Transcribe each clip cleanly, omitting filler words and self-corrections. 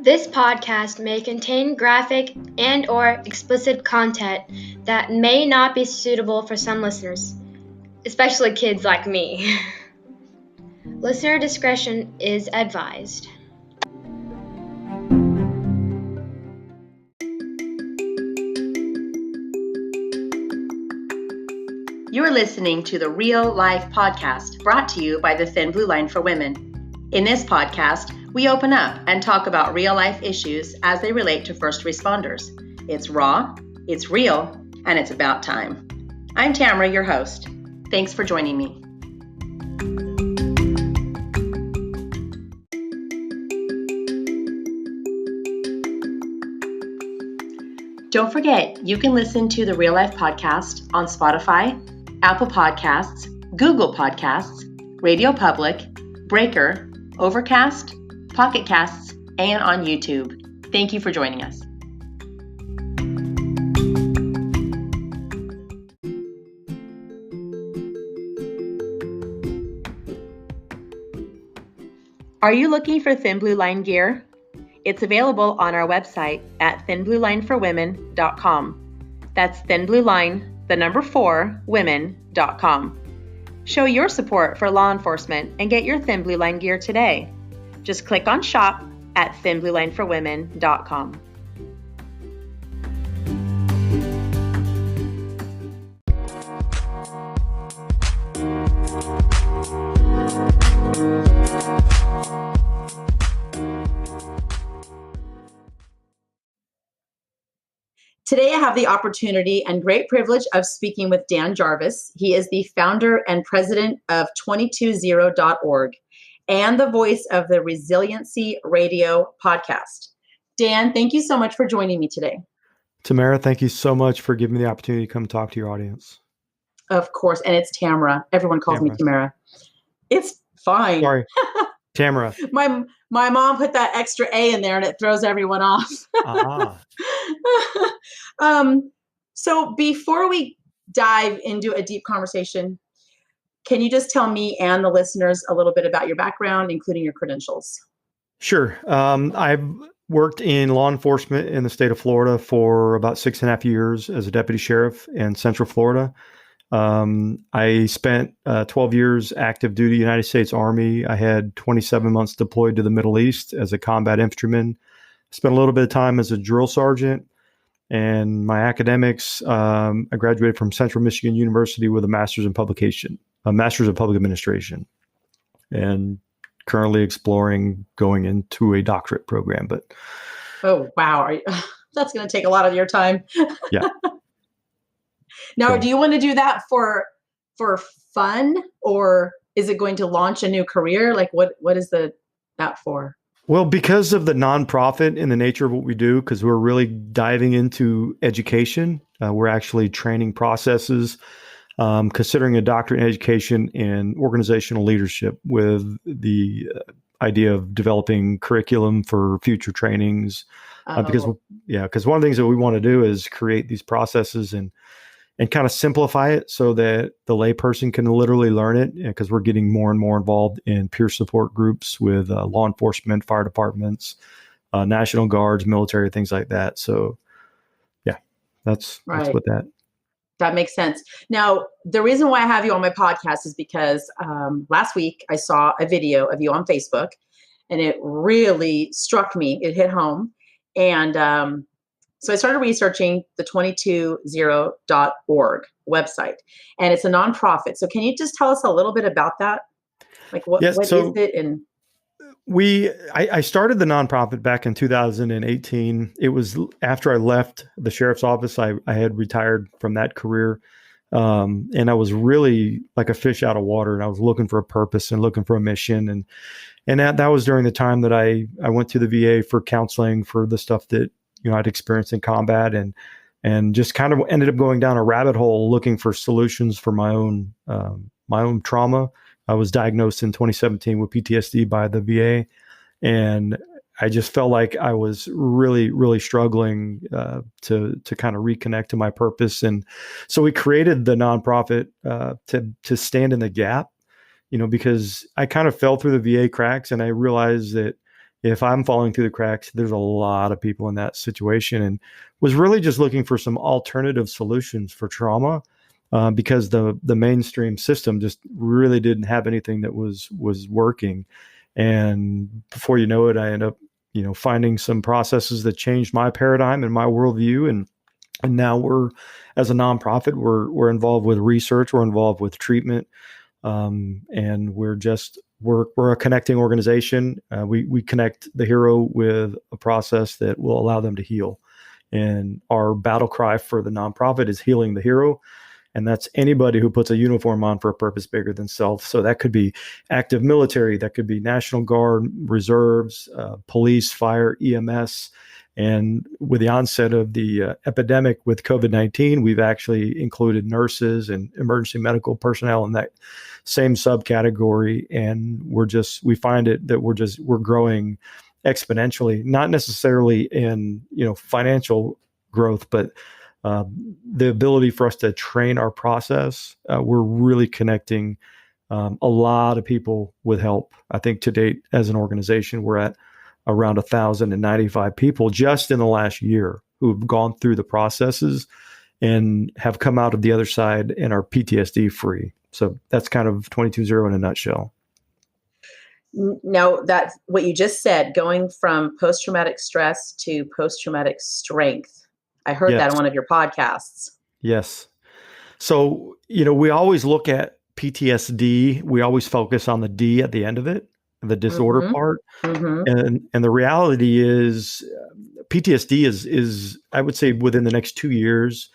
This podcast may contain graphic and/or explicit content that may not be suitable for some listeners, especially kids like me. Listener discretion is advised. You're listening to the Real Life Podcast, brought to you by the Thin Blue Line for Women. In this podcast, we open up and talk about real life issues as they relate to first responders. It's raw, it's real, and it's about time. I'm Tamara, your host. Thanks for joining me. Don't forget, you can listen to the Real Life Podcast on Spotify, Apple Podcasts, Google Podcasts, Radio Public, Breaker, Overcast, Pocket Casts, and on YouTube. Thank you for joining us. Are you looking for Thin Blue Line gear? It's available on our website at thinbluelineforwomen.com. That's thinblueline, 4, women.com. Show your support for law enforcement and get your Thin Blue Line gear today. Just click on shop at thinbluelineforwomen.com. Today, I have the opportunity and great privilege of speaking with Dan Jarvis. He is the founder and president of 220.org and the voice of the Resiliency Radio Podcast. Dan, thank you so much for joining me today. Tamara, thank you so much for giving me the opportunity to come talk to your audience. Of course, and it's Tamara. Everyone calls me Tamara. It's fine. Sorry, Tamara. My mom put that extra A in there and it throws everyone off. Uh-huh. So before we dive into a deep conversation, can you just tell me and the listeners a little bit about your background, including your credentials? Sure. I've worked in law enforcement in the state of Florida for about 6.5 years as a deputy sheriff in Central Florida. I spent 12 years active duty United States Army. I had 27 months deployed to the Middle East as a combat infantryman. Spent a little bit of time as a drill sergeant. And my academics, I graduated from Central Michigan University with a master's of public administration, and currently exploring going into a doctorate program. But oh wow, that's going to take a lot of your time. Yeah. Now, So, do you want to do that for fun, or is it going to launch a new career? Like, what is that for? well, because of the nonprofit and the nature of what we do, because we're really diving into education, we're actually training processes, considering a doctorate in education and organizational leadership with the idea of developing curriculum for future trainings. Because one of the things that we want to do is create these processes and kind of simplify it so that the layperson can literally learn it, because we're getting more and more involved in peer support groups with law enforcement, fire departments, National Guards, military, things like that. So, yeah, that's what That makes sense. Now, the reason why I have you on my podcast is because last week I saw a video of you on Facebook, and it really struck me. It hit home. And so I started researching the 220.org website, and it's a nonprofit. So can you just tell us a little bit about that? Like what is it? And I started the nonprofit back in 2018. It was after I left the sheriff's office. I had retired from that career. And I was really like a fish out of water, and I was looking for a purpose and looking for a mission. And that was during the time that I went to the VA for counseling for the stuff that, I'd experienced in combat, and just kind of ended up going down a rabbit hole looking for solutions for my own trauma. I was diagnosed in 2017 with PTSD by the VA, and I just felt like I was really, really struggling to kind of reconnect to my purpose. And so we created the nonprofit to stand in the gap, because I kind of fell through the VA cracks, and I realized that, if I'm falling through the cracks, there's a lot of people in that situation, and was really just looking for some alternative solutions for trauma, because the mainstream system just really didn't have anything that was working. And before you know it, I end up, finding some processes that changed my paradigm and my worldview. And now we're, as a nonprofit, we're involved with research, we're involved with treatment, and we're a connecting organization. We connect the hero with a process that will allow them to heal. And our battle cry for the nonprofit is healing the hero. And that's anybody who puts a uniform on for a purpose bigger than self. So that could be active military, that could be National Guard, reserves, police, fire, EMS. And with the onset of the epidemic with COVID-19, we've actually included nurses and emergency medical personnel in that same subcategory. And we find it that we're growing exponentially, not necessarily in, financial growth, but the ability for us to train our process. We're really connecting a lot of people with help. I think to date, as an organization, we're at around 1,095 people just in the last year who've gone through the processes and have come out of the other side and are PTSD free. So that's kind of 22-0 in a nutshell. Now, that's what you just said, going from post-traumatic stress to post-traumatic strength. I heard that on one of your podcasts. Yes. So, we always look at PTSD. We always focus on the D at the end of it, the disorder part. And the reality is PTSD is, I would say, within the next 2 years,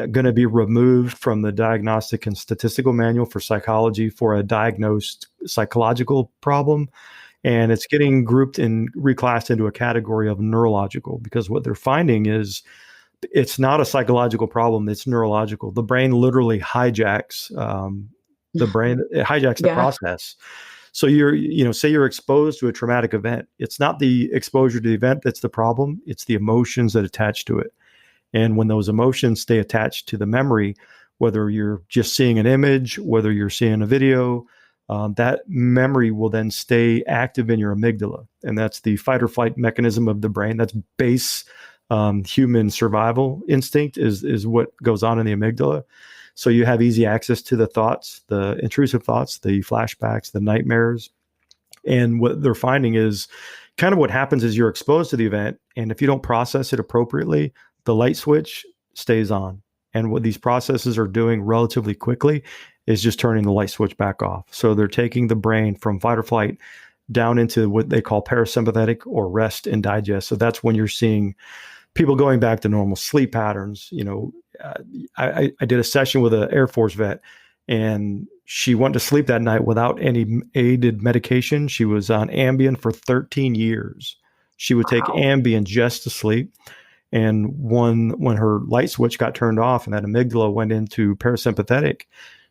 going to be removed from the Diagnostic and Statistical Manual for Psychology for a diagnosed psychological problem. And it's getting grouped and reclassed into a category of neurological, because what they're finding is it's not a psychological problem, it's neurological. The brain literally hijacks the process. So say you're exposed to a traumatic event. It's not the exposure to the event that's the problem, it's the emotions that attach to it. And when those emotions stay attached to the memory, whether you're just seeing an image, whether you're seeing a video, that memory will then stay active in your amygdala. And that's the fight or flight mechanism of the brain. That's base human survival instinct is what goes on in the amygdala. So you have easy access to the thoughts, the intrusive thoughts, the flashbacks, the nightmares. And what they're finding is kind of what happens is you're exposed to the event. And if you don't process it appropriately, the light switch stays on. And what these processes are doing relatively quickly is just turning the light switch back off. So they're taking the brain from fight or flight down into what they call parasympathetic or rest and digest. So that's when you're seeing people going back to normal sleep patterns. I did a session with an Air Force vet, and she went to sleep that night without any aided medication. She was on Ambien for 13 years. She would take Ambien just to sleep. And when her light switch got turned off and that amygdala went into parasympathetic,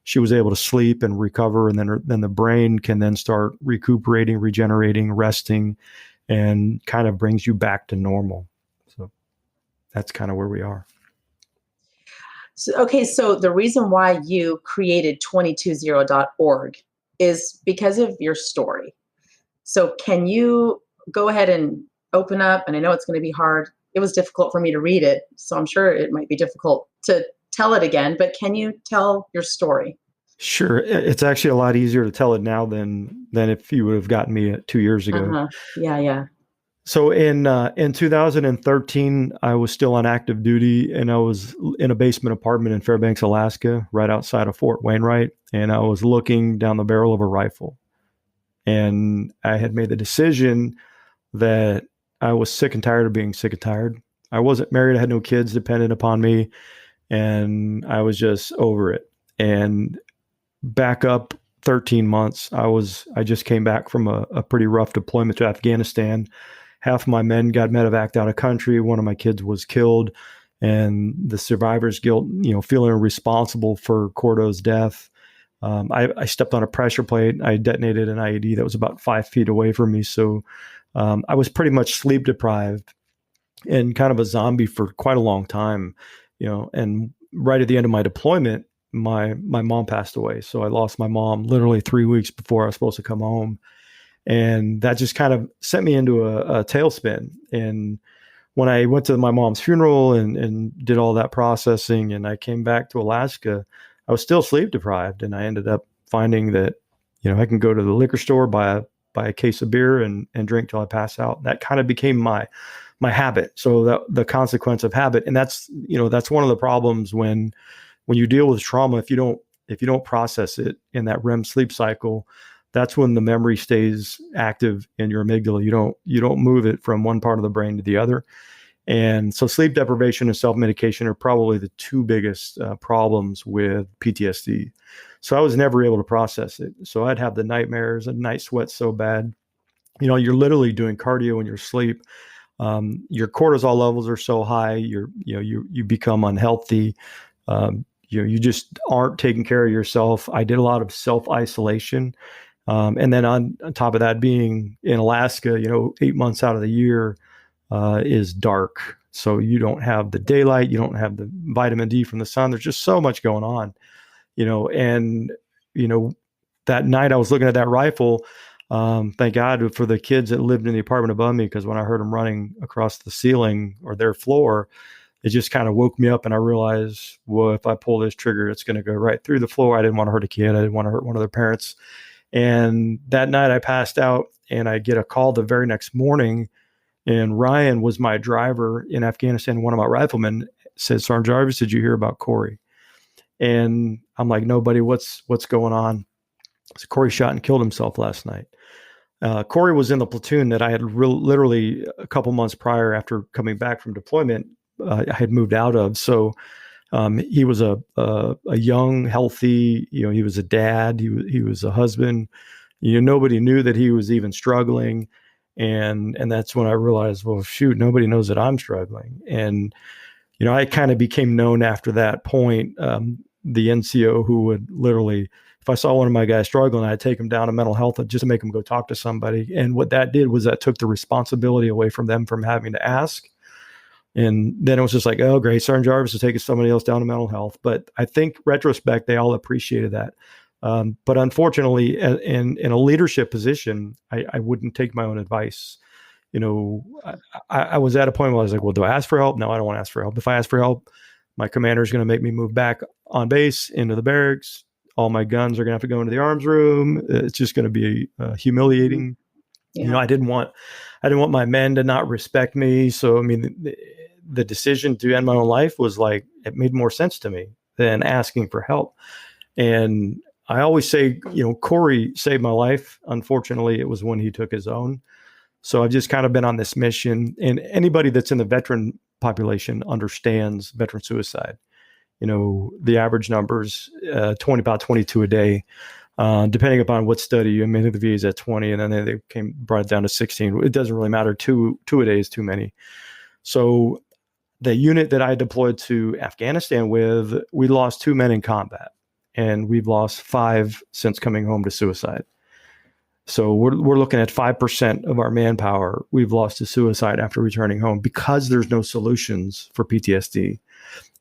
she was able to sleep and recover. And then the brain can then start recuperating, regenerating, resting, and kind of brings you back to normal. So that's kind of where we are. So the reason why you created 220.org is because of your story. So can you go ahead and open up? And I know it's going to be hard. It was difficult for me to read it, so I'm sure it might be difficult to tell it again, but can you tell your story? Sure. It's actually a lot easier to tell it now than if you would have gotten me 2 years ago. Yeah. So in 2013, I was still on active duty, and I was in a basement apartment in Fairbanks, Alaska, right outside of Fort Wainwright. And I was looking down the barrel of a rifle. And I had made the decision that I was sick and tired of being sick and tired. I wasn't married. I had no kids dependent upon me. And I was just over it. And back up 13 months, I just came back from a pretty rough deployment to Afghanistan. Half of my men got medevaced out of country. One of my kids was killed, and the survivor's guilt, feeling responsible for Cordo's death. I stepped on a pressure plate. I detonated an IED that was about 5 feet away from me. So I was pretty much sleep deprived and kind of a zombie for quite a long time, and right at the end of my deployment, my mom passed away. So I lost my mom literally 3 weeks before I was supposed to come home. And that just kind of sent me into a tailspin. And when I went to my mom's funeral and did all that processing, and I came back to Alaska, I was still sleep deprived. And I ended up finding that, I can go to the liquor store, buy a case of beer and drink till I pass out. That kind of became my habit. So the consequence of habit. And that's one of the problems when you deal with trauma, if you don't process it in that REM sleep cycle, that's when the memory stays active in your amygdala. You don't move it from one part of the brain to the other. And so sleep deprivation and self-medication are probably the two biggest problems with PTSD. So I was never able to process it. So I'd have the nightmares and night sweats so bad. You're literally doing cardio in your sleep. Your cortisol levels are so high. You become unhealthy. You just aren't taking care of yourself. I did a lot of self-isolation. And then on top of that, being in Alaska, 8 months out of the year is dark. So you don't have the daylight, you don't have the vitamin D from the sun. There's just so much going on, that night I was looking at that rifle. Thank God for the kids that lived in the apartment above me, because when I heard them running across the ceiling or their floor, it just kind of woke me up, and I realized, well, if I pull this trigger, it's going to go right through the floor. I didn't want to hurt a kid. I didn't want to hurt one of their parents. And that night I passed out, and I get a call the very next morning, and Ryan was my driver in Afghanistan. One of my riflemen said, "Sergeant Jarvis, did you hear about Corey?" And I'm like, "No, buddy, what's going on?" So Corey shot and killed himself last night. Corey was in the platoon that I had literally a couple months prior, after coming back from deployment, I had moved out of. So he was a young, healthy, he was a dad, he was a husband. Nobody knew that he was even struggling. And that's when I realized, well, shoot, nobody knows that I'm struggling. And, I kind of became known after that point, the NCO who would literally, if I saw one of my guys struggling, I'd take him down to mental health just to make him go talk to somebody. And what that did was that took the responsibility away from them from having to ask. And then it was just like, oh, great, Sergeant Jarvis is taking somebody else down to mental health. But I think retrospect, they all appreciated that. But unfortunately, in a leadership position, I wouldn't take my own advice. I was at a point where I was like, well, do I ask for help? No, I don't want to ask for help. If I ask for help, my commander is going to make me move back on base into the barracks. All my guns are going to have to go into the arms room. It's just going to be humiliating. Yeah. I didn't want my men to not respect me. So, I mean, the decision to end my own life was like, it made more sense to me than asking for help. And I always say, Corey saved my life. Unfortunately, it was when he took his own. So I've just kind of been on this mission, and anybody that's in the veteran population understands veteran suicide. The average numbers, about 22 a day, depending upon what study. I mean, I think the VA is at 20, and then they brought it down to 16. It doesn't really matter. Two a day is too many. So the unit that I deployed to Afghanistan with, we lost 2 men in combat, and we've lost 5 since coming home to suicide. So we're looking at 5% of our manpower we've lost to suicide after returning home, because there's no solutions for PTSD.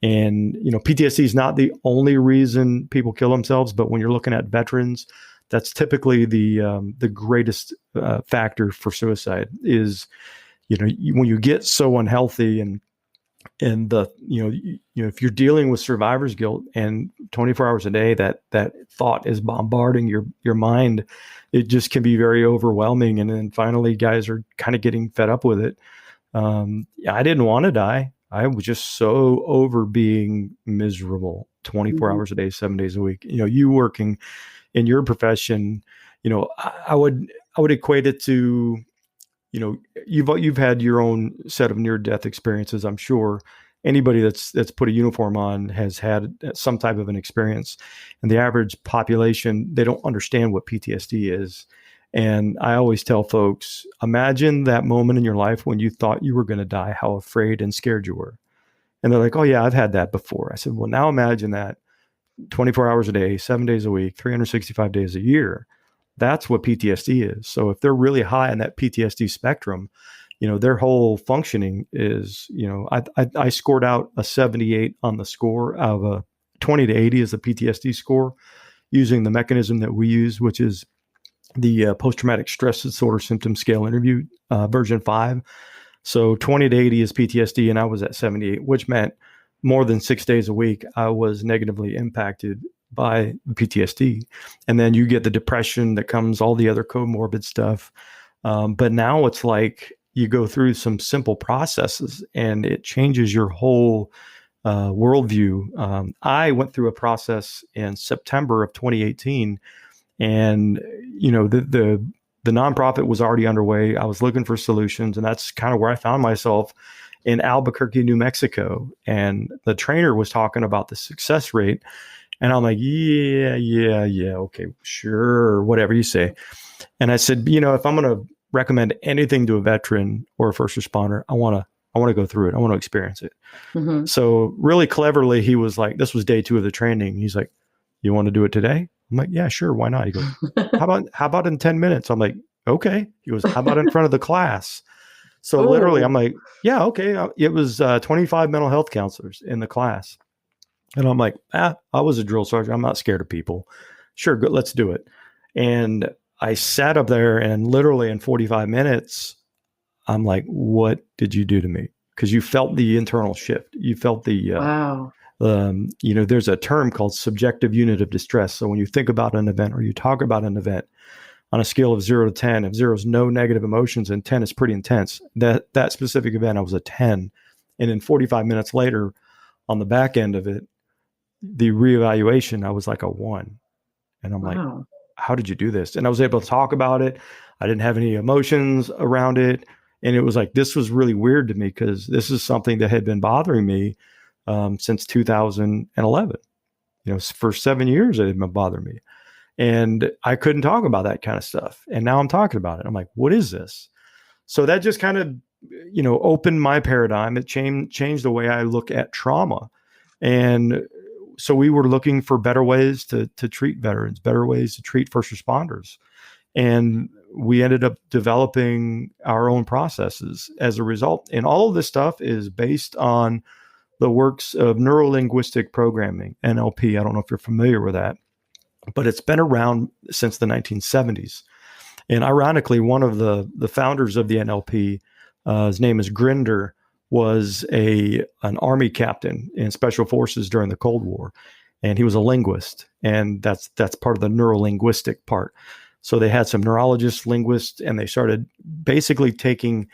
And, PTSD is not the only reason people kill themselves, but when you're looking at veterans, that's typically the greatest factor for suicide is, when you get so unhealthy and if you're dealing with survivor's guilt and 24 hours a day, that thought is bombarding your mind, it just can be very overwhelming. And then finally, guys are kind of getting fed up with it. I didn't want to die. I was just so over being miserable 24 hours a day, 7 days a week. You working in your profession, I would equate it to, you've had your own set of near-death experiences. I'm sure anybody that's put a uniform on has had some type of an experience. And the average population, they don't understand what PTSD is. And I always tell folks, imagine that moment in your life when you thought you were going to die, how afraid and scared you were. And they're like, oh yeah, I've had that before. I said, well, now imagine that 24 hours a day, 7 days a week, 365 days a year. That's what PTSD is. So if they're really high on that PTSD spectrum, their whole functioning is, I scored out a 78 on the score of a 20 to 80 is the PTSD score, using the mechanism that we use, which is the post-traumatic stress disorder symptom scale interview, version 5. So 20 to 80 is PTSD, and I was at 78, which meant more than 6 days a week, I was negatively impacted by PTSD. And then you get the depression that comes, all the other comorbid stuff. But now it's like you go through some simple processes and it changes your whole worldview. I went through a process in September of 2018, and the nonprofit was already underway. I was looking for solutions, and that's kind of where I found myself in Albuquerque, New Mexico. And the trainer was talking about the success rate, and I'm like, yeah, okay, sure, whatever you say. And I said, if I'm going to recommend anything to a veteran or a first responder, I want to go through it. I want to experience it. Mm-hmm. So really cleverly, he was like, this was day 2 of the training. He's like, you want to do it today? I'm like, yeah, sure. Why not? He goes, how about in 10 minutes? I'm like, okay. He goes, how about in front of the class? So literally I'm like, yeah, okay. It was 25 mental health counselors in the class. And I'm like, I was a drill sergeant. I'm not scared of people. Sure. Good. Let's do it. And I sat up there, and literally in 45 minutes, I'm like, what did you do to me? Because you felt the internal shift. You felt the, wow. There's a term called subjective unit of distress. So when you think about an event or you talk about an event on a scale of 0 to 10, if 0 is no negative emotions and 10 is pretty intense, that specific event, I was a 10. And then 45 minutes later, on the back end of it, the reevaluation, I was like a 1. And I'm like, how did you do this? And I was able to talk about it. I didn't have any emotions around it. And it was like, this was really weird to me, because this is something that had been bothering me since 2011. For 7 years, it had been bothering me. And I couldn't talk about that kind of stuff. And now I'm talking about it. I'm like, what is this? So that just kind of, opened my paradigm. It changed the way I look at trauma. And so we were looking for better ways to treat veterans, better ways to treat first responders. And we ended up developing our own processes as a result. And all of this stuff is based on the works of neuro-linguistic programming, NLP. I don't know if you're familiar with that, but it's been around since the 1970s. And ironically, one of the founders of the NLP, his name is Grinder, was an Army captain in Special Forces during the Cold War. And he was a linguist. And that's part of the neuro-linguistic part. So they had some neurologists, linguists, and they started basically taking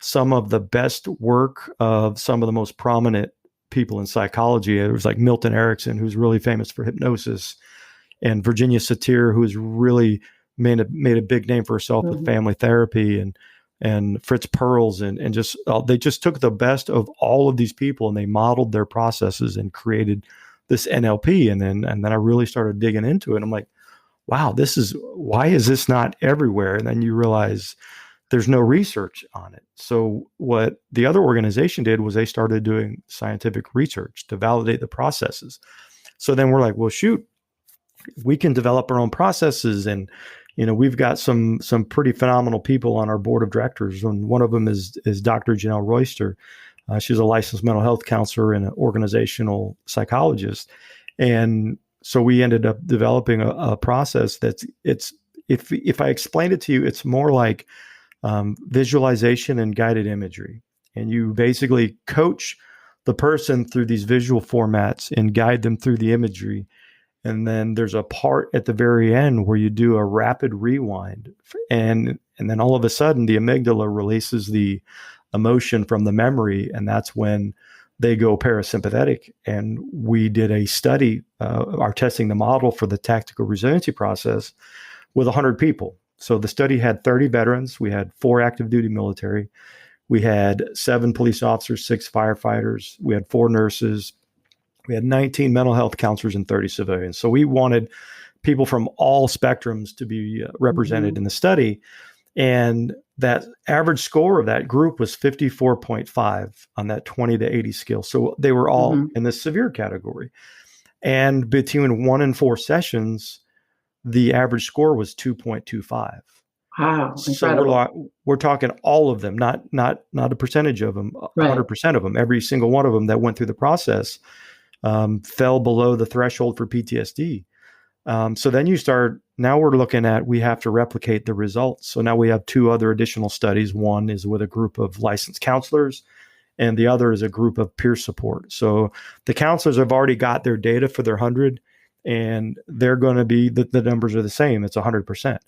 some of the best work of some of the most prominent people in psychology. It was like Milton Erickson, who's really famous for hypnosis, and Virginia Satir, who's really made a big name for herself with family therapy, and Fritz Perls, and just they just took the best of all of these people, and they modeled their processes and created this NLP. And then I really started digging into it. I'm like, wow, why is this not everywhere? And then you realize there's no research on it. So what the other organization did was they started doing scientific research to validate the processes. So then we're like, well, shoot, we can develop our own processes. And, we've got some pretty phenomenal people on our board of directors. And one of them is Dr. Janelle Royster. She's a licensed mental health counselor and an organizational psychologist. And so we ended up developing a process if I explain it to you, it's more like visualization and guided imagery. And you basically coach the person through these visual formats and guide them through the imagery. And then there's a part at the very end where you do a rapid rewind. And then all of a sudden, the amygdala releases the emotion from the memory. And that's when they go parasympathetic. And we did a study, are testing the model for the tactical resiliency process with 100 people. So the study had 30 veterans. We had 4 active duty military. We had 7 police officers, 6 firefighters. We had 4 nurses. We had 19 mental health counselors and 30 civilians. So we wanted people from all spectrums to be represented in the study. And that average score of that group was 54.5 on that 20 to 80 scale. So they were all in the severe category. And between 1 and 4 sessions, the average score was 2.25. Wow, incredible. So we're talking all of them, not a percentage of them, 100% of them. Every single one of them that went through the process fell below the threshold for PTSD. So then you start Now we're looking at, we have to replicate the results. So now we have 2 other additional studies. One is with a group of licensed counselors, and the other is a group of peer support. So the counselors have already got their data for their 100, and they're going to be, the numbers are the same. It's 100%.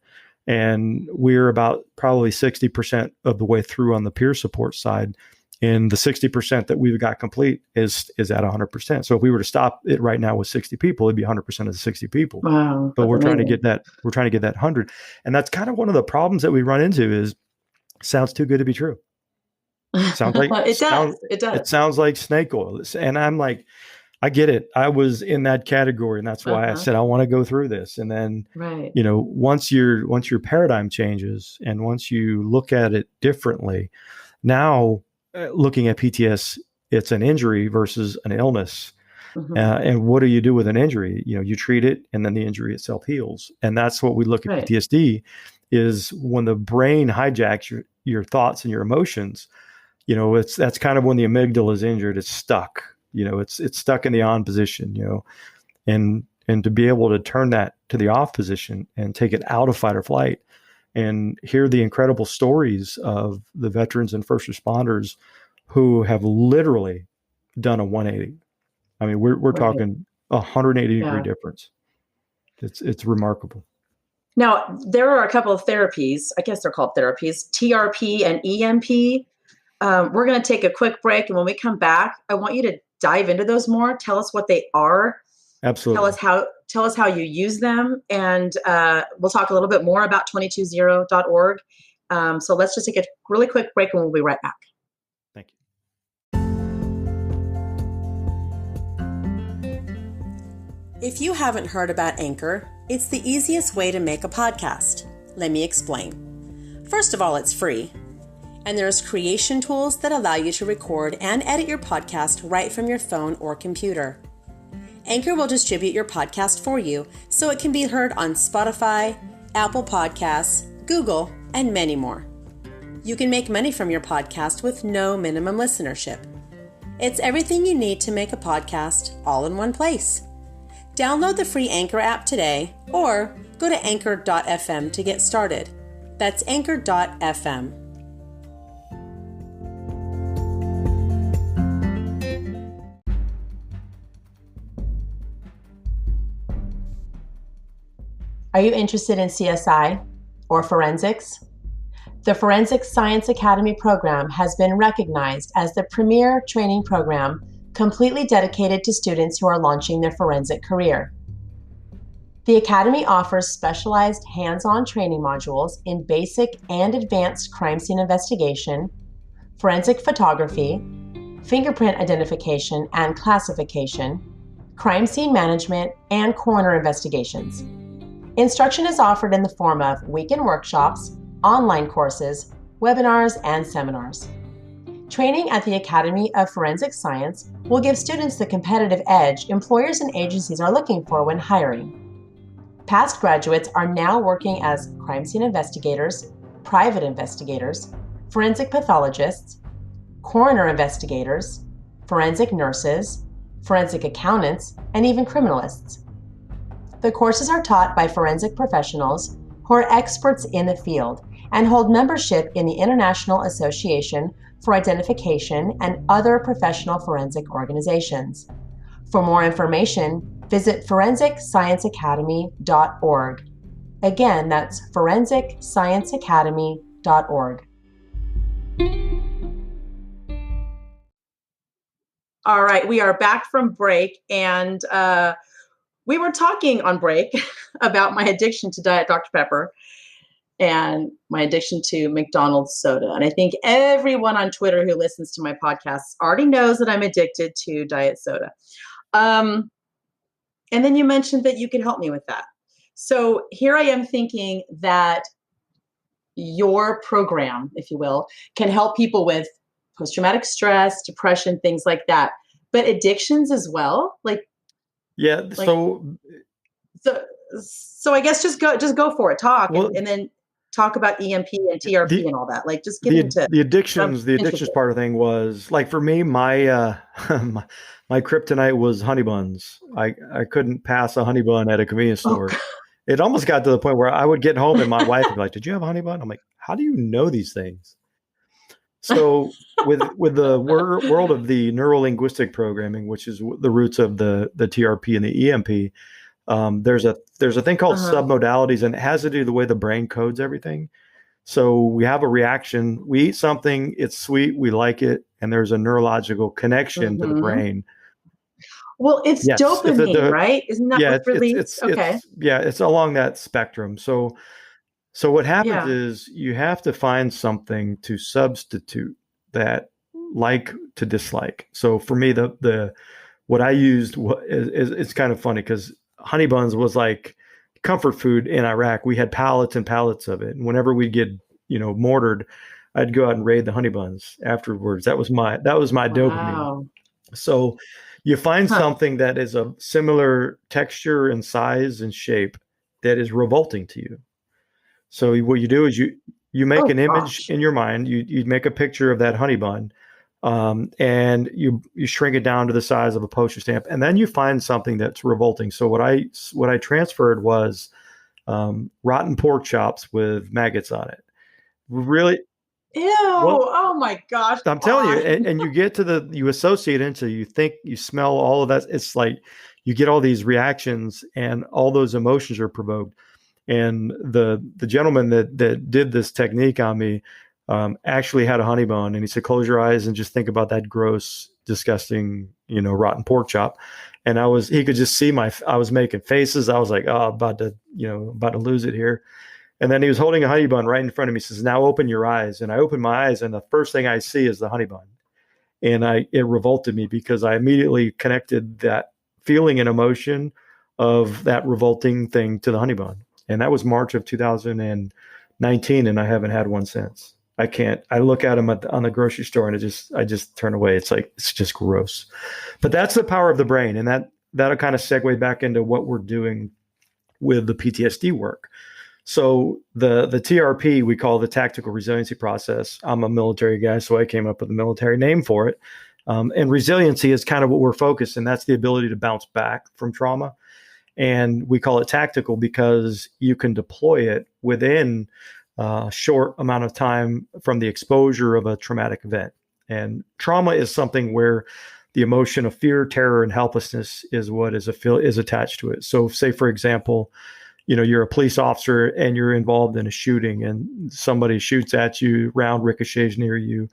And we're about probably 60% of the way through on the peer support side. And the 60% that we've got complete is at 100%. So if we were to stop it right now with 60 people, it'd be 100% of the 60 people. Wow, but we're amazing. trying to get that 100. And that's kind of one of the problems that we run into is, sounds too good to be true. Sounds like it does. It sounds like snake oil. And I'm like, I get it. I was in that category, and that's why I said I want to go through this. And then, you know, once your paradigm changes, and once you look at it differently, now looking at PTS, it's an injury versus an illness. And what do you do with an injury? You know, you treat it, and then the injury itself heals. And that's what we look at PTSD, is when the brain hijacks your thoughts and your emotions. You know, that's kind of when the amygdala is injured. It's stuck. You know, it's stuck in the on position, you know, and to be able to turn that to the off position and take it out of fight or flight, and hear the incredible stories of the veterans and first responders who have literally done a 180. I mean, we're talking 180 degree difference. It's remarkable. Now, there are a couple of therapies. I guess they're called therapies, TRP and EMP. We're going to take a quick break. And when we come back, I want you to dive into those more. Tell us what they are. Absolutely. Tell us how you use them. And we'll talk a little bit more about 220.org. So let's just take a really quick break, and we'll be right back. Thank you. If you haven't heard about Anchor, it's the easiest way to make a podcast. Let me explain. First of all, it's free. And there's creation tools that allow you to record and edit your podcast right from your phone or computer. Anchor will distribute your podcast for you so it can be heard on Spotify, Apple Podcasts, Google, and many more. You can make money from your podcast with no minimum listenership. It's everything you need to make a podcast all in one place. Download the free Anchor app today, or go to anchor.fm to get started. That's anchor.fm. Are you interested in CSI or forensics? The Forensic Science Academy program has been recognized as the premier training program completely dedicated to students who are launching their forensic career. The Academy offers specialized hands-on training modules in basic and advanced crime scene investigation, forensic photography, fingerprint identification and classification, crime scene management, and coroner investigations. Instruction is offered in the form of weekend workshops, online courses, webinars, and seminars. Training at the Academy of Forensic Science will give students the competitive edge employers and agencies are looking for when hiring. Past graduates are now working as crime scene investigators, private investigators, forensic pathologists, coroner investigators, forensic nurses, forensic accountants, and even criminalists. The courses are taught by forensic professionals who are experts in the field and hold membership in the International Association for Identification and other professional forensic organizations. For more information, visit forensicscienceacademy.org. Again, that's forensicscienceacademy.org. All right, we are back from break, and we were talking on break about my addiction to Diet Dr. Pepper and my addiction to McDonald's soda. And I think everyone on Twitter who listens to my podcasts already knows that I'm addicted to diet soda. And then you mentioned that you could help me with that. So here I am thinking that your program, if you will, can help people with post-traumatic stress, depression, things like that. But addictions as well? So I guess just go for it. Talk, and then talk about EMP and TRP and all that. Like, just get into the addictions. The addictions part of the thing was, like, for me, my my kryptonite was honey buns. I couldn't pass a honey bun at a convenience store. it almost got to the point where I would get home and my wife would be like, "Did you have a honey bun?" I'm like, "How do you know these things?" So with the world of the neuro-linguistic programming, which is the roots of the TRP and the EMP, there's a thing called submodalities, and it has to do with the way the brain codes everything. So we have a reaction. We eat something, it's sweet, we like it, and there's a neurological connection to the brain. Well, it's dopamine, right? Isn't that what's released? It's along that spectrum. So what happens is you have to find something to substitute that like to dislike. So for me, the what I used is it's kind of funny because honey buns was like comfort food in Iraq. We had pallets and pallets of it, and whenever we'd get mortared, I'd go out and raid the honey buns afterwards. That was my dopamine. So you find something that is a similar texture and size and shape that is revolting to you. So what you do is you make an image in your mind. You make a picture of that honey bun, and you shrink it down to the size of a postage stamp, and then you find something that's revolting. So what I transferred was rotten pork chops with maggots on it. Really? Ew! Oh my gosh! I'm telling you, and you get to you associate into, you think, you smell all of that. It's like you get all these reactions, and all those emotions are provoked. And the gentleman that did this technique on me actually had a honey bun, and he said, "Close your eyes and just think about that gross, disgusting, rotten pork chop." And he could just see I was making faces. I was like, "Oh, about to lose it here." And then he was holding a honey bun right in front of me. He says, "Now open your eyes." And I opened my eyes, and the first thing I see is the honey bun. And it revolted me because I immediately connected that feeling and emotion of that revolting thing to the honey bun. And that was March of 2019, and I haven't had one since. I can't. I look at them on the grocery store, and I just turn away. It's like, it's just gross. But that's the power of the brain, and that'll kind of segue back into what we're doing with the PTSD work. So the TRP we call the tactical resiliency process. I'm a military guy, so I came up with a military name for it. And resiliency is kind of what we're focused, and that's the ability to bounce back from trauma. And we call it tactical because you can deploy it within a short amount of time from the exposure of a traumatic event. And trauma is something where the emotion of fear, terror, and helplessness is what is attached to it. So say, for example, you're a police officer and you're involved in a shooting, and somebody shoots at you, round ricochets near you,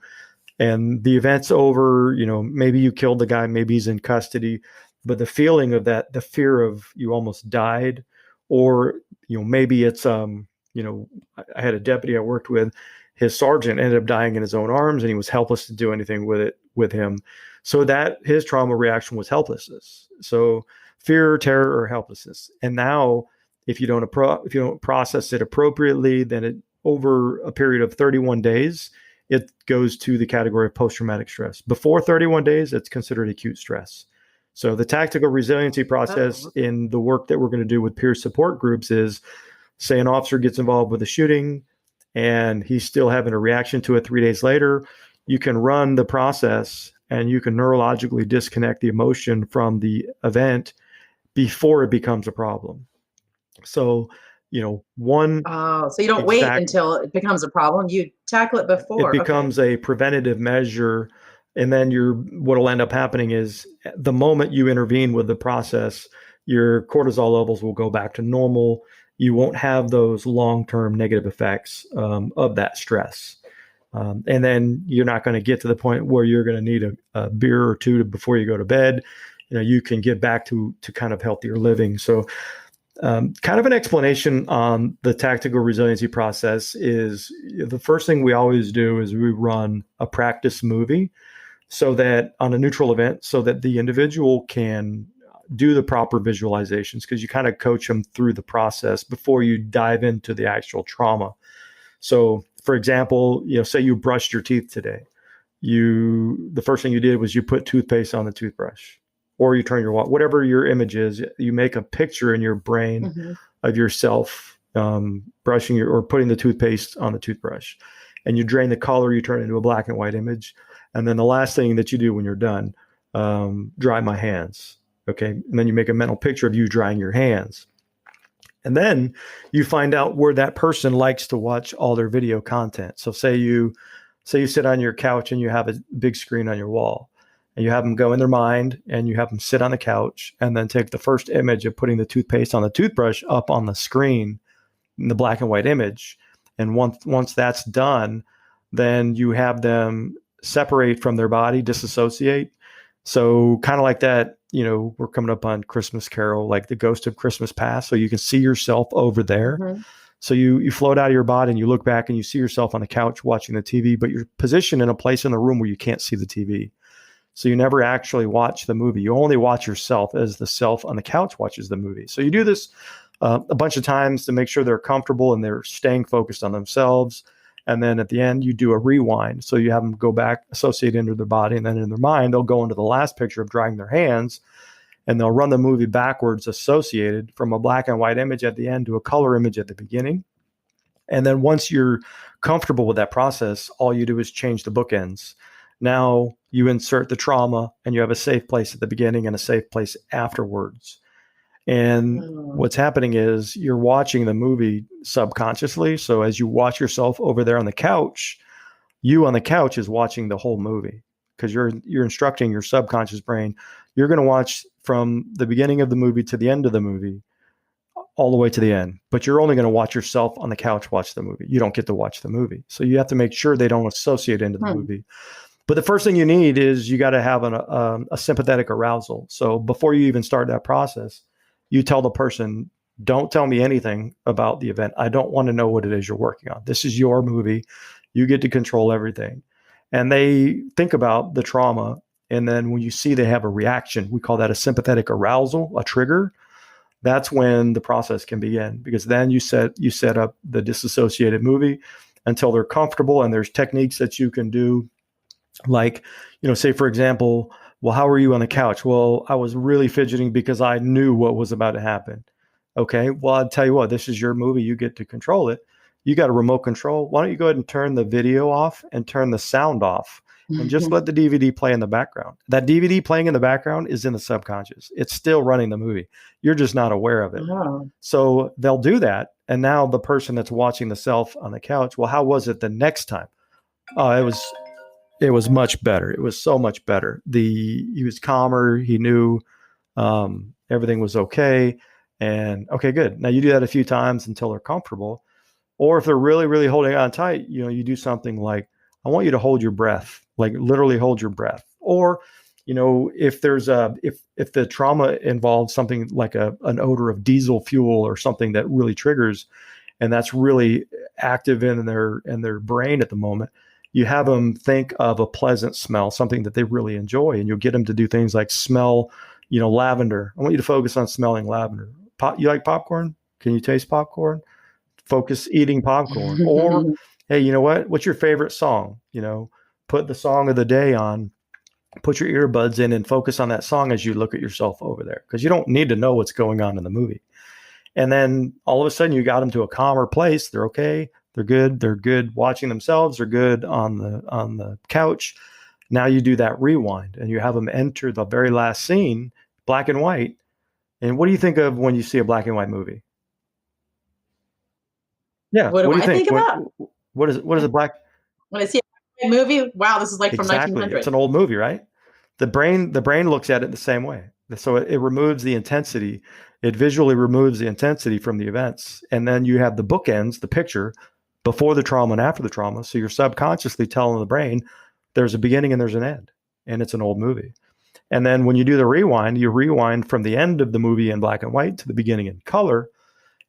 and the event's over. Maybe you killed the guy, maybe he's in custody. But the feeling of that, the fear of you almost died, or, maybe it's, I had a deputy I worked with, his sergeant ended up dying in his own arms, and he was helpless to do anything with him. So that his trauma reaction was helplessness. So fear, terror, or helplessness. And now if you don't process it appropriately, then over a period of 31 days, it goes to the category of post-traumatic stress. Before 31 days, it's considered acute stress. So the tactical resiliency process in the work that we're going to do with peer support groups is, say an officer gets involved with a shooting and he's still having a reaction to it 3 days later, you can run the process and you can neurologically disconnect the emotion from the event before it becomes a problem. So, so you don't wait until it becomes a problem. You tackle it before. It becomes a preventative measure. And then what'll end up happening is the moment you intervene with the process, your cortisol levels will go back to normal. You won't have those long-term negative effects of that stress. And then you're not going to get to the point where you're going to need a beer or two before you go to bed. You can get back to kind of healthier living. So kind of an explanation on the tactical resiliency process is the first thing we always do is we run a practice movie, so that on a neutral event, so that the individual can do the proper visualizations, because you kind of coach them through the process before you dive into the actual trauma. So for example, say you brushed your teeth today. The first thing you did was you put toothpaste on the toothbrush, or you turn your water, whatever your image is, you make a picture in your brain of yourself brushing or putting the toothpaste on the toothbrush, and you drain the color, you turn it into a black and white image. And then the last thing that you do when you're done, dry my hands. Okay. And then you make a mental picture of you drying your hands. And then you find out where that person likes to watch all their video content. So say you sit on your couch and you have a big screen on your wall, and you have them go in their mind and you have them sit on the couch and then take the first image of putting the toothpaste on the toothbrush up on the screen in the black and white image. And once that's done, then you have them separate from their body, disassociate. So kind of like that, we're coming up on Christmas Carol, like the Ghost of Christmas Past. So you can see yourself over there. Mm-hmm. So you float out of your body and you look back and you see yourself on the couch watching the TV, but you're positioned in a place in the room where you can't see the TV. So you never actually watch the movie. You only watch yourself as the self on the couch watches the movie. So you do this a bunch of times to make sure they're comfortable and they're staying focused on themselves. And then at the end, you do a rewind. So you have them go back, associate into their body, and then in their mind, they'll go into the last picture of drying their hands, and they'll run the movie backwards, associated from a black and white image at the end to a color image at the beginning. And then once you're comfortable with that process, all you do is change the bookends. Now you insert the trauma and you have a safe place at the beginning and a safe place afterwards. And what's happening is you're watching the movie subconsciously. So as you watch yourself over there on the couch, you on the couch is watching the whole movie, because you're instructing your subconscious brain. You're going to watch from the beginning of the movie to the end of the movie, all the way to the end. But you're only going to watch yourself on the couch watch the movie. You don't get to watch the movie. So you have to make sure they don't associate into the movie. But the first thing you need is you got to have a sympathetic arousal. So before you even start that process, you tell the person, don't tell me anything about the event. I don't want to know what it is you're working on. This is your movie. You get to control everything. And they think about the trauma. And then when you see they have a reaction, we call that a sympathetic arousal, a trigger. That's when the process can begin, because then you set up the disassociated movie until they're comfortable. And there's techniques that you can do. Like, say, for example, well, how were you on the couch? Well, I was really fidgeting because I knew what was about to happen. Okay, well, I'll tell you what, this is your movie. You get to control it. You got a remote control. Why don't you go ahead and turn the video off and turn the sound off and just let the DVD play in the background. That DVD playing in the background is in the subconscious. It's still running the movie. You're just not aware of it. Oh. So they'll do that. And now the person that's watching the self on the couch, well, how was it the next time? Oh, it was much better. It was so much better. He was calmer. He knew everything was okay. And okay, good. Now you do that a few times until they're comfortable. Or if they're really, really holding on tight, you do something like, I want you to hold your breath, like literally hold your breath. Or, if there's if the trauma involves something like an odor of diesel fuel or something that really triggers, and that's really active in their brain at the moment, you have them think of a pleasant smell, something that they really enjoy, and you'll get them to do things like smell, lavender. I want you to focus on smelling lavender. You like popcorn? Can you taste popcorn? Focus eating popcorn. Or, hey, you know what? What's your favorite song? Put the song of the day on, put your earbuds in and focus on that song as you look at yourself over there, because you don't need to know what's going on in the movie. And then all of a sudden you got them to a calmer place. They're okay. They're good. They're good watching themselves. They're good on the couch. Now you do that rewind and you have them enter the very last scene, black and white. And what do you think of when you see a black and white movie? Yeah. What do you think about? What is a black? When I see a movie, wow, this is like from 1900. It's an old movie, right? The brain looks at it the same way. So it removes the intensity. It visually removes the intensity from the events. And then you have the bookends, the picture, before the trauma and after the trauma. So you're subconsciously telling the brain there's a beginning and there's an end, and it's an old movie. And then when you do the rewind, you rewind from the end of the movie in black and white to the beginning in color.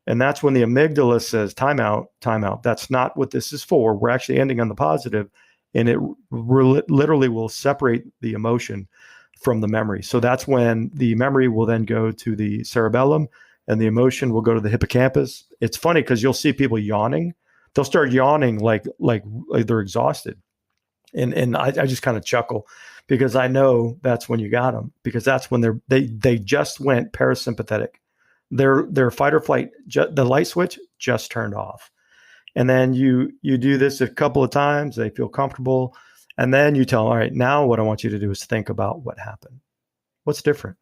And that's when the amygdala says, time out. That's not what this is for. We're actually ending on the positive. And it literally will separate the emotion from the memory. So that's when the memory will then go to the cerebellum and the emotion will go to the hippocampus. It's funny because you'll see people yawning. They'll start yawning like they're exhausted. And I just kind of chuckle because I know that's when you got them, because that's when they just went parasympathetic. Their fight or flight, the light switch just turned off. And then you do this a couple of times, they feel comfortable. And then you tell them, all right, now what I want you to do is think about what happened. What's different?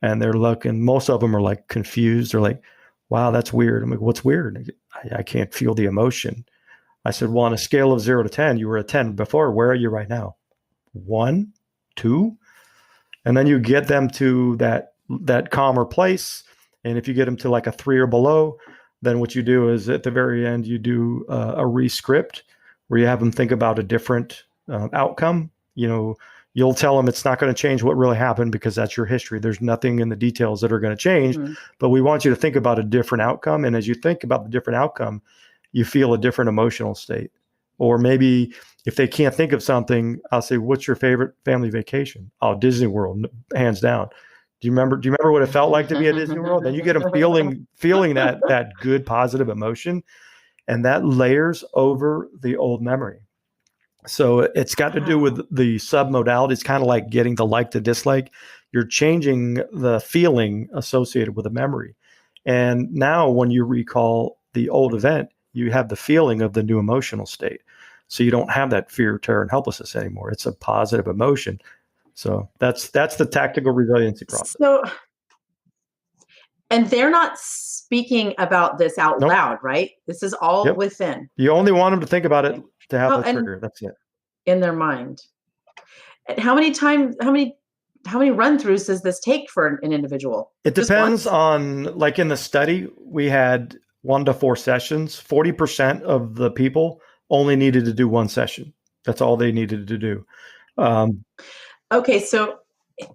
And they're looking, most of them are like confused. They're like, wow, that's weird. I'm like, what's weird? I can't feel the emotion. I said, well, on a scale of 0 to 10, you were a 10 before. Where are you right now? 1, 2. And then you get them to that calmer place. And if you get them to like a 3 or below, then what you do is at the very end, you do a re-script where you have them think about a different outcome. You'll tell them it's not going to change what really happened because that's your history. There's nothing in the details that are going to change, but we want you to think about a different outcome. And as you think about the different outcome, you feel a different emotional state. Or maybe if they can't think of something, I'll say, what's your favorite family vacation? Oh, Disney World, hands down. Do you remember what it felt like to be at Disney World? Then you get them feeling that good, positive emotion, and that layers over the old memory. So it's got to do with the submodality. It's kind of like getting the like to dislike. You're changing the feeling associated with a memory. And now when you recall the old event, you have the feeling of the new emotional state. So you don't have that fear, terror, and helplessness anymore. It's a positive emotion. So that's the tactical resiliency process. So, and they're not speaking about this out loud, right? This is all within. You only want them to think about it to have the trigger. That's it. In their mind. And how many run-throughs does this take for an individual? It depends on, like in the study, we had 1 to 4 sessions. 40% of the people only needed to do 1 session. That's all they needed to do. Okay, so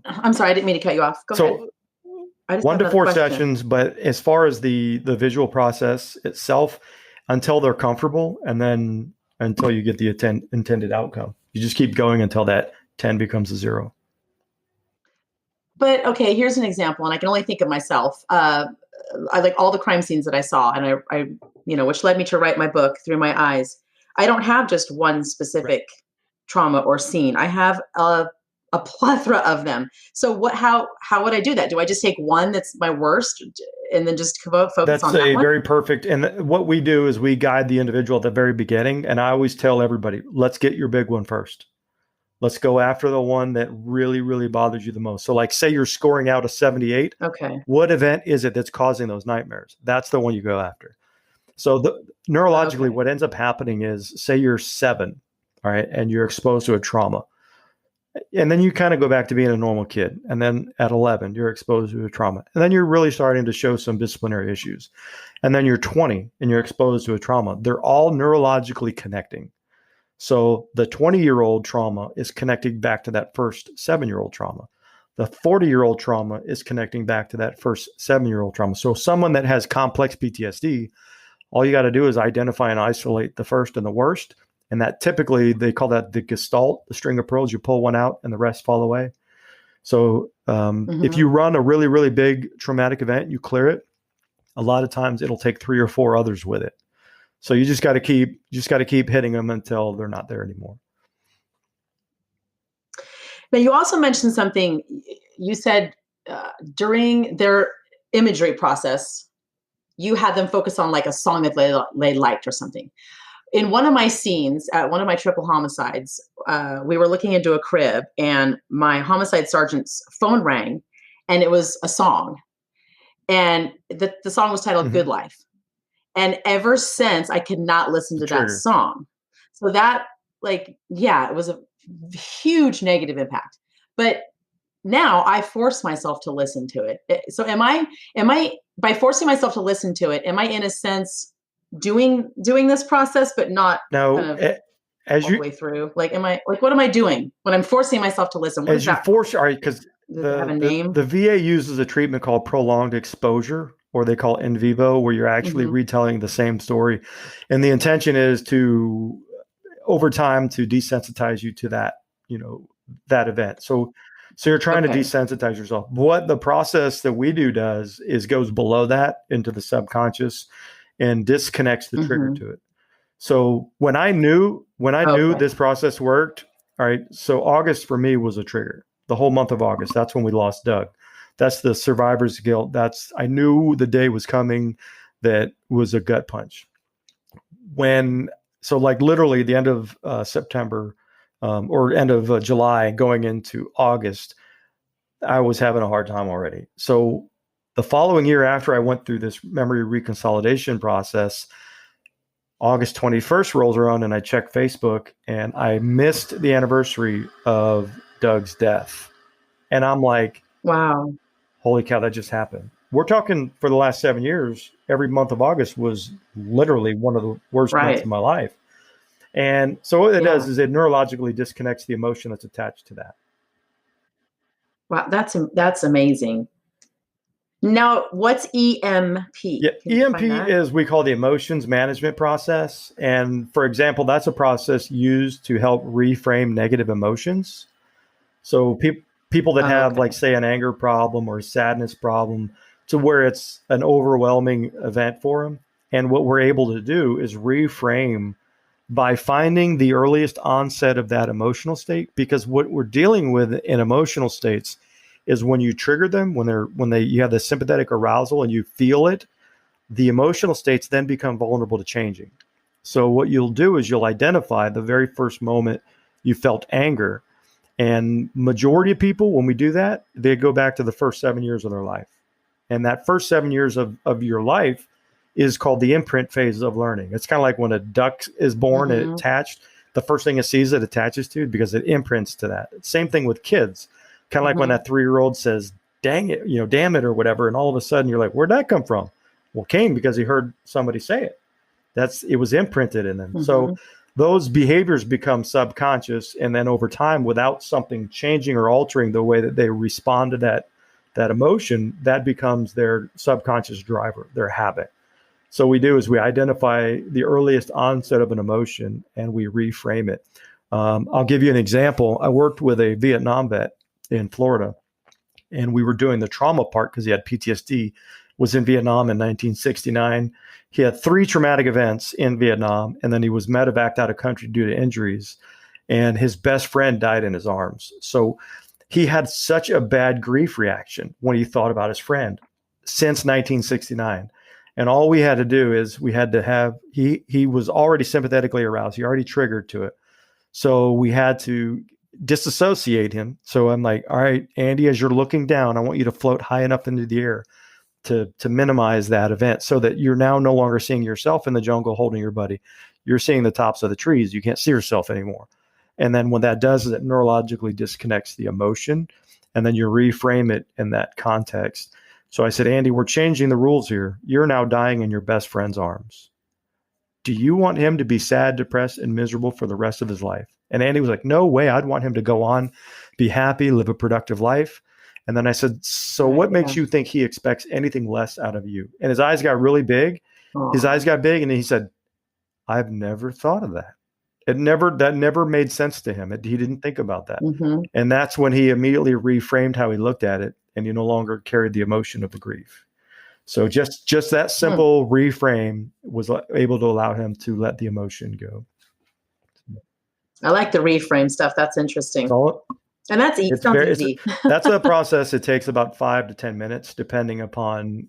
I'm sorry, I didn't mean to cut you off. Go ahead. 1 to 4 sessions, but as far as the visual process itself, until they're comfortable, and then until you get the intended outcome, you just keep going until that 10 becomes a 0. But okay, here's an example, and I can only think of myself. I like all the crime scenes that I saw, and I which led me to write my book, Through My Eyes. I don't have just one specific trauma or scene. I have a plethora of them. So how would I do that? Do I just take one that's my worst and then just focus on that one? That's a very perfect. And what we do is we guide the individual at the very beginning. And I always tell everybody, let's get your big one first. Let's go after the one that really, really bothers you the most. So like, say you're scoring out a 78. Okay. What event is it that's causing those nightmares? That's the one you go after. So neurologically, what ends up happening is, say you're 7, all right, and you're exposed to a trauma. And then you kind of go back to being a normal kid. And then at 11, you're exposed to a trauma. And then you're really starting to show some disciplinary issues. And then you're 20 and you're exposed to a trauma. They're all neurologically connecting. So the 20-year-old trauma is connecting back to that first 7-year-old trauma. The 40-year-old trauma is connecting back to that first 7-year-old trauma. So someone that has complex PTSD, all you got to do is identify and isolate the first and the worst. And that typically, they call that the gestalt, the string of pearls. You pull one out and the rest fall away. So if you run a really, really big traumatic event, you clear it, a lot of times it'll take 3 or 4 others with it. So you just got to keep hitting them until they're not there anymore. Now, you also mentioned something. You said during their imagery process, you had them focus on like a song that they liked or something. In one of my scenes, at one of my triple homicides, we were looking into a crib, and my homicide sergeant's phone rang, and it was a song. And the song was titled Good Life. And ever since, I could not listen to that song. So that, it was a huge negative impact. But now I force myself to listen to it. So am I, by forcing myself to listen to it, am I in a sense doing this process, but not as all the way through? What am I doing when I'm forcing myself to listen? Because the VA uses a treatment called prolonged exposure, or they call in vivo, where you're actually retelling the same story. And the intention is to, over time, to desensitize you to that, that event. So you're trying to desensitize yourself. What the process that we do does is goes below that into the subconscious and disconnects the trigger to it. So when I knew this process worked, all right, so August for me was a trigger. The whole month of August, that's when we lost Doug. That's the survivor's guilt. I knew the day was coming that was a gut punch. Literally the end of September or end of July going into August, I was having a hard time already. So The following year, after I went through this memory reconsolidation process, August 21st rolls around and I check Facebook and I missed the anniversary of Doug's death. And I'm like, wow, holy cow, that just happened. We're talking for the last 7 years, every month of August was literally one of the worst months of my life. And so what it does is it neurologically disconnects the emotion that's attached to that. Wow, that's amazing. Now, what's EMP? Yeah, EMP is we call the emotions management process. And for example, that's a process used to help reframe negative emotions. So people that have like say an anger problem or a sadness problem to where it's an overwhelming event for them. And what we're able to do is reframe by finding the earliest onset of that emotional state, because what we're dealing with in emotional states is when you trigger them, you have the sympathetic arousal and you feel it, the emotional states then become vulnerable to changing. So what you'll do is you'll identify the very first moment you felt anger. And majority of people, when we do that, they go back to the first 7 years of their life. And that first 7 years of your life is called the imprint phase of learning. It's kind of like when a duck is born and attached, the first thing it sees it attaches to because it imprints to that. Same thing with kids. Kind of like when that 3-year-old says, dang it, damn it or whatever. And all of a sudden you're like, where'd that come from? Well, it came because he heard somebody say it. It was imprinted in them. So those behaviors become subconscious. And then over time, without something changing or altering the way that they respond to that emotion, that becomes their subconscious driver, their habit. So what we do is we identify the earliest onset of an emotion and we reframe it. I'll give you an example. I worked with a Vietnam vet in Florida, and we were doing the trauma part because he had PTSD, was in Vietnam in 1969. He had 3 traumatic events in Vietnam, and then he was medevaced out of country due to injuries, and his best friend died in his arms. So he had such a bad grief reaction when he thought about his friend since 1969. And all we had to do is we had to have, he was already sympathetically aroused. He already triggered to it. So we had to disassociate him. So I'm like, all right, Andy, as you're looking down, I want you to float high enough into the air to minimize that event so that you're now no longer seeing yourself in the jungle holding your buddy. You're seeing the tops of the trees. You can't see yourself anymore. And then what that does is it neurologically disconnects the emotion, and then you reframe it in that context. So I said, Andy, we're changing the rules here. You're now dying in your best friend's arms. Do you want him to be sad, depressed, and miserable for the rest of his life? And Andy was like, no way. I'd want him to go on, be happy, live a productive life. And then I said, so what makes you think he expects anything less out of you? And his eyes got really big. His eyes got big. And he said, I've never thought of that. That never made sense to him. He didn't think about that. And that's when he immediately reframed how he looked at it. And he no longer carried the emotion of the grief. So just that simple reframe was able to allow him to let the emotion go. I like the reframe stuff. That's interesting. And that's easy. That's a process. It takes about 5 to 10 minutes, depending upon,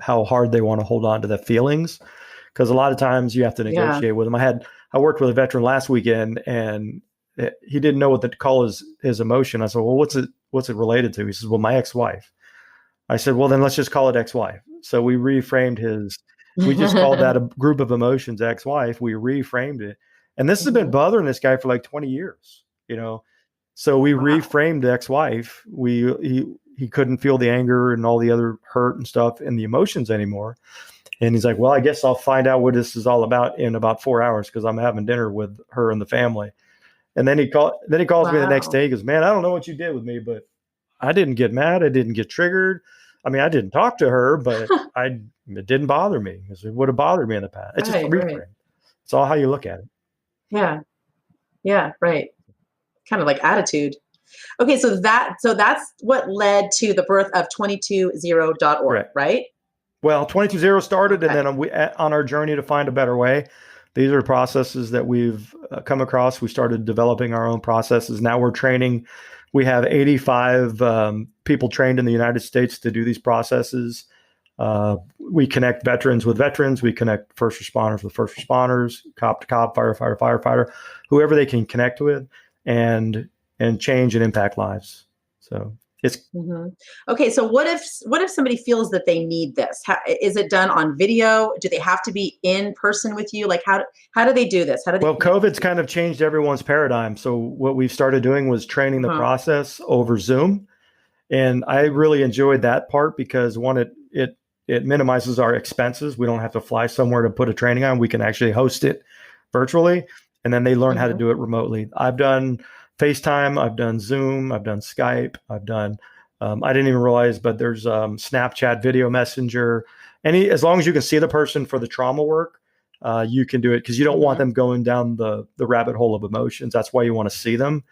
how hard they want to hold on to the feelings. Because a lot of times you have to negotiate with them. I worked with a veteran last weekend, and he didn't know what to call his emotion. I said, well, what's it related to? He says, well, my ex-wife. I said, well, then let's just call it ex-wife. So we reframed we just called that a group of emotions, ex-wife. We reframed it. And this has been bothering this guy for like 20 years, So we reframed the ex-wife. He couldn't feel the anger and all the other hurt and stuff and the emotions anymore. And he's like, well, I guess I'll find out what this is all about in about 4 hours because I'm having dinner with her and the family. And then he calls me the next day. He goes, man, I don't know what you did with me, but I didn't get mad. I didn't get triggered. I mean, I didn't talk to her, but it didn't bother me because it would have bothered me in the past. It's just a reframe. Right. It's all how you look at it. Yeah. Yeah. Right. Kind of like attitude. Okay. So that's what led to the birth of 220.org, right? Well, 220 started, and then on our journey to find a better way. These are processes that we've come across. We started developing our own processes. Now we're training. We have 85 people trained in the United States to do these processes. We connect veterans with veterans. We connect first responders with first responders, cop to cop, firefighter, firefighter, whoever they can connect with, and change and impact lives. So It's Okay. So what if somebody feels that they need this? Is it done on video? Do they have to be in person with you? Like how do they do this? Well, COVID's kind of changed everyone's paradigm. So what we've started doing was training the process over Zoom. And I really enjoyed that part because one, it minimizes our expenses. We don't have to fly somewhere to put a training on. We can actually host it virtually. And then they learn how to do it remotely. I've done FaceTime, I've done Zoom, I've done Skype, I've done, I didn't even realize, but there's Snapchat video messenger. As long as you can see the person for the trauma work, you can do it because you don't want them going down the rabbit hole of emotions. That's why you want to see them.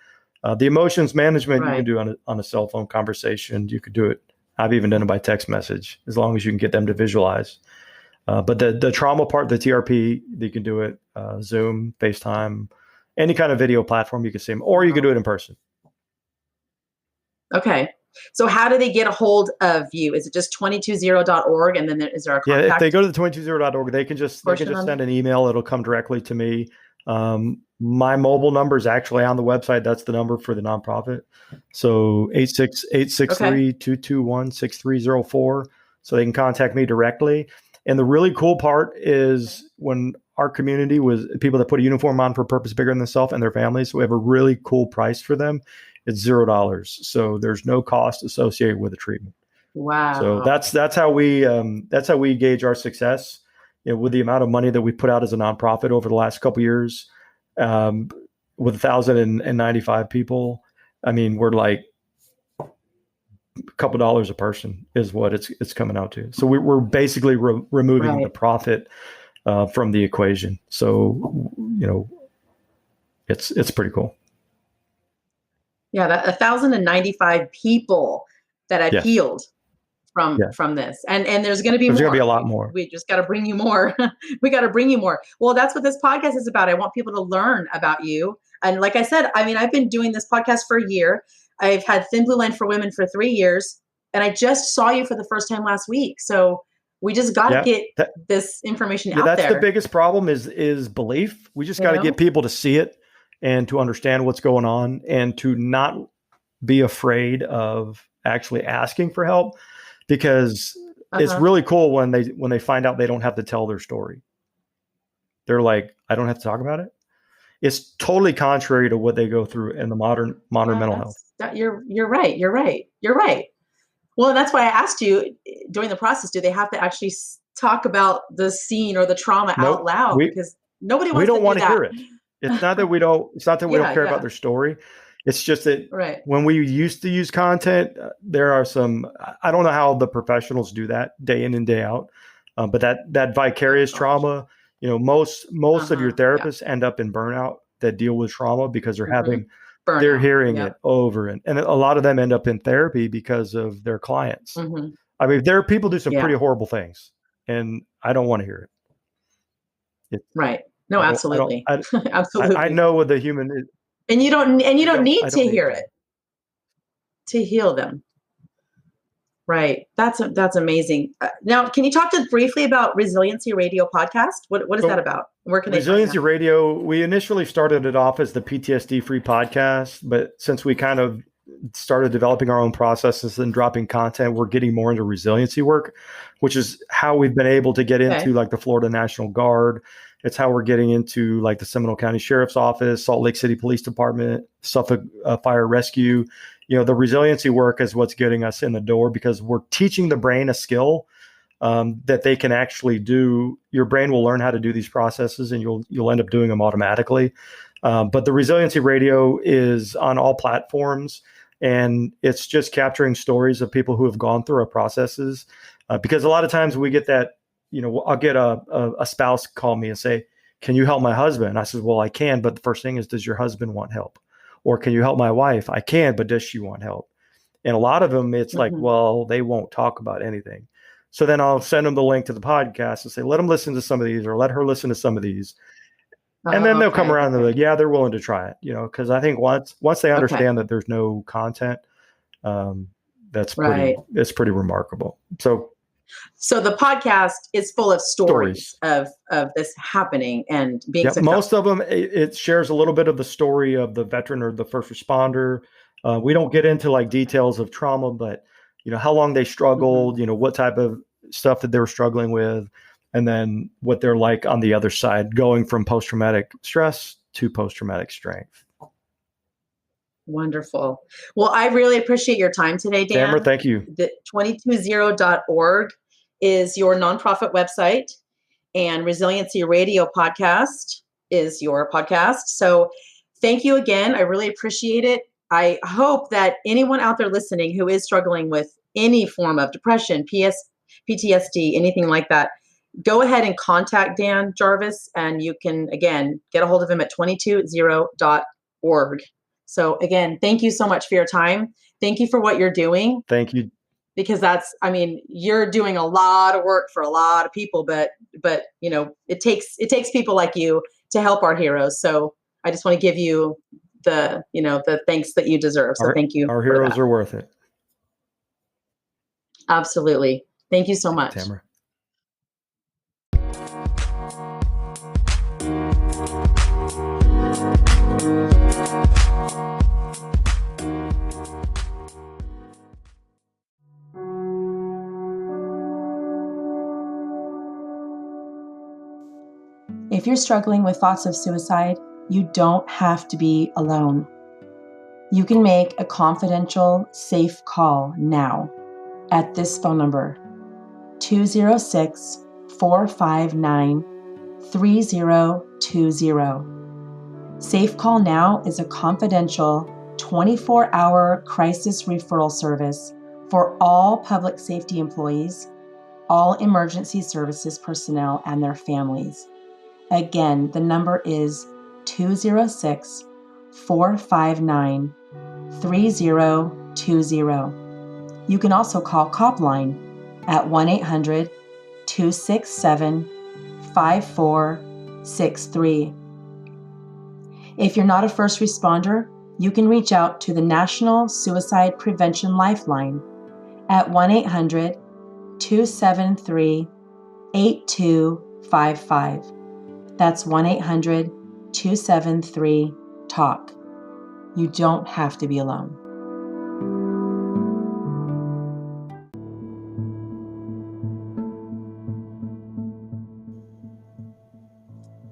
The emotions management you can do on a cell phone conversation. You could do it. I've even done it by text message, as long as you can get them to visualize. But the trauma part, the TRP, you can do it Zoom, FaceTime, any kind of video platform you can see them, or you can do it in person. Okay. So how do they get a hold of you? Is it just 220.org? And then is there a contact? Yeah, if they go to the 220.org, they can just send an email. It'll come directly to me. My mobile number is actually on the website. That's the number for the nonprofit. So 863-221-6304. So they can contact me directly. And the really cool part is when our community was people that put a uniform on for a purpose bigger than themselves and their families, we have a really cool price for them. It's $0. So there's no cost associated with the treatment. Wow. So that's how we gauge our success. With the amount of money that we put out as a nonprofit over the last couple of years, with 1,095 people, I mean, we're like a couple dollars a person is what it's coming out to. So we're basically removing the profit from the equation. So it's pretty cool. Yeah, that 1,095 people that I've healed from this, and there's going to be going to be a lot more. We just got to bring you more. We got to bring you more. Well, that's what this podcast is about. I want people to learn about you. And like I said, I mean, I've been doing this podcast for a year. I've had Thin Blue Line for Women for 3 years, and I just saw you for the first time last week. So we just got to get this information out there. That's the biggest problem is belief. We just got to get people to see it and to understand what's going on and to not be afraid of actually asking for help, because it's really cool when they find out they don't have to tell their story. They're like, I don't have to talk about it. It's totally contrary to what they go through in the modern mental health. You're right. Well, that's why I asked you during the process, do they have to actually talk about the scene or the trauma out loud? Because nobody wants to do that. We don't want to hear it. It's not that we don't care about their story. It's just that when we used to use content, there are some, I don't know how the professionals do that day in and day out. But that vicarious trauma, most of your therapists end up in burnout that deal with trauma because they're they're hearing it over. And a lot of them end up in therapy because of their clients. I mean, there are people do some pretty horrible things, and I don't want to hear it. Right. No, absolutely. Absolutely. I know what the human is. And you don't need to hear it to heal them. Right. That's amazing. Now, can you talk briefly about Resiliency Radio Podcast? What is that about? Where can they Resiliency Radio, we initially started it off as the PTSD free podcast, but since we kind of started developing our own processes and dropping content, we're getting more into resiliency work, which is how we've been able to get into like the Florida National Guard. It's how we're getting into like the Seminole County Sheriff's Office, Salt Lake City Police Department, Suffolk Fire Rescue. The resiliency work is what's getting us in the door because we're teaching the brain a skill that they can actually do. Your brain will learn how to do these processes, and you'll end up doing them automatically. But the Resiliency Radio is on all platforms, and it's just capturing stories of people who have gone through our processes. Because a lot of times we get that. I'll get a spouse call me and say, can you help my husband? I said, well, I can. But the first thing is, does your husband want help? Or can you help my wife? I can, but does she want help? And a lot of them, it's like, well, they won't talk about anything. So then I'll send them the link to the podcast and say, let them listen to some of these or let her listen to some of these. And then they'll come around and they're like, yeah, they're willing to try it. Because I think once they understand that there's no content, it's pretty remarkable. So the podcast is full of stories of this happening and being successful. Most of them, it shares a little bit of the story of the veteran or the first responder. We don't get into like details of trauma, but how long they struggled, what type of stuff that they were struggling with, and then what they're like on the other side, going from post-traumatic stress to post-traumatic strength. Wonderful. Well, I really appreciate your time today, Dan. Tamara, thank you. The 220.org is your nonprofit website, and Resiliency Radio Podcast is your podcast. So thank you again. I really appreciate it. I hope that anyone out there listening who is struggling with any form of depression, PTSD, anything like that, go ahead and contact Dan Jarvis, and you can, again, get a hold of him at 220.org. So again, thank you so much for your time. Thank you for what you're doing. Thank you. Because you're doing a lot of work for a lot of people, but it takes people like you to help our heroes. So I just want to give you the thanks that you deserve. So thank you. Our heroes are worth it. Absolutely. Thank you so much. Tamara. If you're struggling with thoughts of suicide, you don't have to be alone. You can make a confidential, safe call now at this phone number, 206-459-3020. Safe Call Now is a confidential 24-hour crisis referral service for all public safety employees, all emergency services personnel, and their families. Again, the number is 206-459-3020. You can also call Copline at 1-800-267-5463. If you're not a first responder, you can reach out to the National Suicide Prevention Lifeline at 1-800-273-8255. That's 1-800-273-TALK. You don't have to be alone.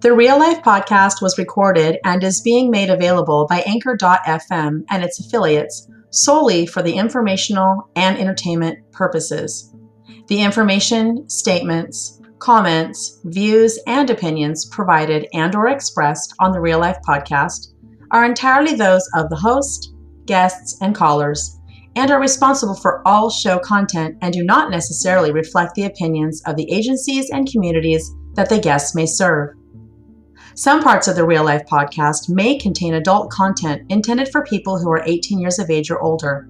The Real Life Podcast was recorded and is being made available by Anchor.fm and its affiliates solely for the informational and entertainment purposes. The information, statements, comments, views, and opinions provided and/or expressed on the Real Life Podcast are entirely those of the host, guests, and callers, and are responsible for all show content and do not necessarily reflect the opinions of the agencies and communities that the guests may serve. Some parts of the Real Life Podcast may contain adult content intended for people who are 18 years of age or older.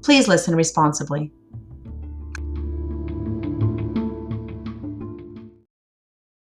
Please listen responsibly.